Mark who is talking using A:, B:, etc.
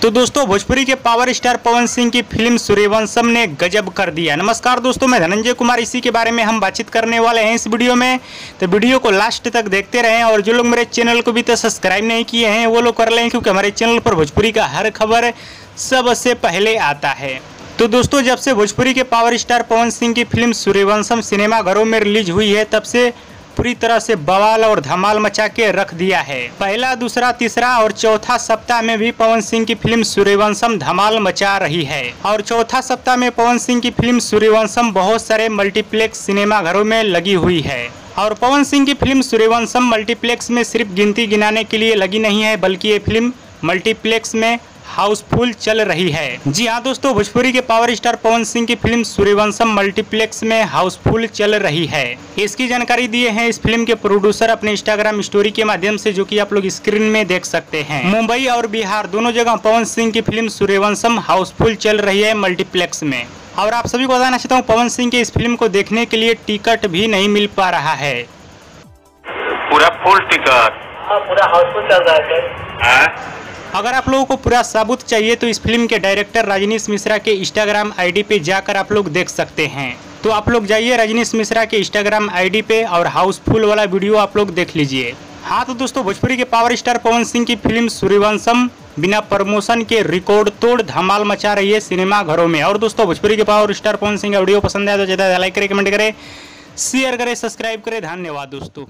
A: तो दोस्तों भोजपुरी के पावर स्टार पवन सिंह की फिल्म सूर्यवंशम ने गजब कर दिया। नमस्कार दोस्तों, मैं धनंजय कुमार, इसी के बारे में हम बातचीत करने वाले हैं इस वीडियो में। तो वीडियो को लास्ट तक देखते रहें और जो लोग मेरे चैनल को भी तो सब्सक्राइब नहीं किए हैं वो लोग कर लें, क्योंकि हमारे चैनल पर भोजपुरी का हर खबर सबसे पहले आता है। तो दोस्तों जब से भोजपुरी के पावर स्टार पवन सिंह की फिल्म सूर्यवंशम सिनेमाघरों में रिलीज हुई है तब से पूरी तरह से बवाल और धमाल मचा के रख दिया है। पहला, दूसरा, तीसरा और चौथा सप्ताह में भी पवन सिंह की फिल्म सूर्यवंशम धमाल मचा रही है। और चौथा सप्ताह में पवन सिंह की फिल्म सूर्यवंशम बहुत सारे मल्टीप्लेक्स सिनेमाघरों में लगी हुई है। और पवन सिंह की फिल्म सूर्यवंशम मल्टीप्लेक्स में सिर्फ गिनती गिनाने के लिए लगी नहीं है, बल्कि ये फिल्म मल्टीप्लेक्स में हाउसफुल चल रही है। जी हाँ दोस्तों, भोजपुरी के पावर स्टार पवन सिंह की फिल्म सूर्यवंशम मल्टीप्लेक्स में हाउसफुल चल रही है। इसकी जानकारी दिए हैं इस फिल्म के प्रोड्यूसर अपने इंस्टाग्राम स्टोरी के माध्यम से, जो कि आप लोग स्क्रीन में देख सकते हैं। मुंबई और बिहार दोनों जगह पवन सिंह की फिल्म सूर्यवंशम हाउसफुल चल रही है मल्टीप्लेक्स में। और आप सभी को बताना चाहता हूँ, पवन सिंह के इस फिल्म को देखने के लिए टिकट भी नहीं मिल पा रहा है।
B: पूरा फुल टिकट,
C: पूरा हाउसफुल चल रहा है सर।
A: अगर आप लोगों को पूरा सबूत चाहिए तो इस फिल्म के डायरेक्टर रजनीश मिश्रा के इंस्टाग्राम आईडी पे जाकर आप लोग देख सकते हैं। तो आप लोग जाइए रजनीश मिश्रा के इंस्टाग्राम आईडी पे और हाउसफुल वाला वीडियो आप लोग देख लीजिए। हाँ तो दोस्तों, भोजपुरी के पावर स्टार पवन सिंह की फिल्म सूर्यवंशम बिना प्रमोशन के रिकॉर्ड तोड़ धमाल मचा रही है सिनेमाघरों में। और दोस्तों भोजपुरी के पावर स्टार पवन सिंह का वीडियो पसंद आया तो ज़्यादा लाइक करें, कमेंट करें, शेयर करें, सब्सक्राइब करें। धन्यवाद दोस्तों।